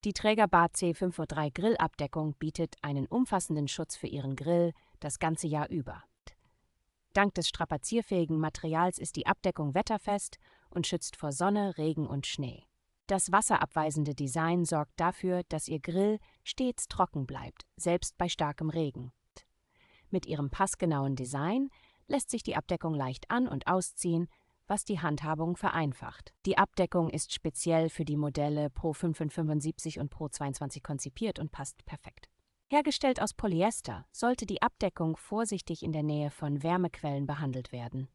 Die Traeger-Bart C503 Grillabdeckung bietet einen umfassenden Schutz für Ihren Grill das ganze Jahr über. Dank des strapazierfähigen Materials ist die Abdeckung wetterfest und schützt vor Sonne, Regen und Schnee. Das wasserabweisende Design sorgt dafür, dass Ihr Grill stets trocken bleibt, selbst bei starkem Regen. Mit ihrem passgenauen Design lässt sich die Abdeckung leicht an- und ausziehen, was die Handhabung vereinfacht. Die Abdeckung ist speziell für die Modelle Pro 5575 und Pro 22 konzipiert und passt perfekt. Hergestellt aus Polyester sollte die Abdeckung vorsichtig in der Nähe von Wärmequellen behandelt werden.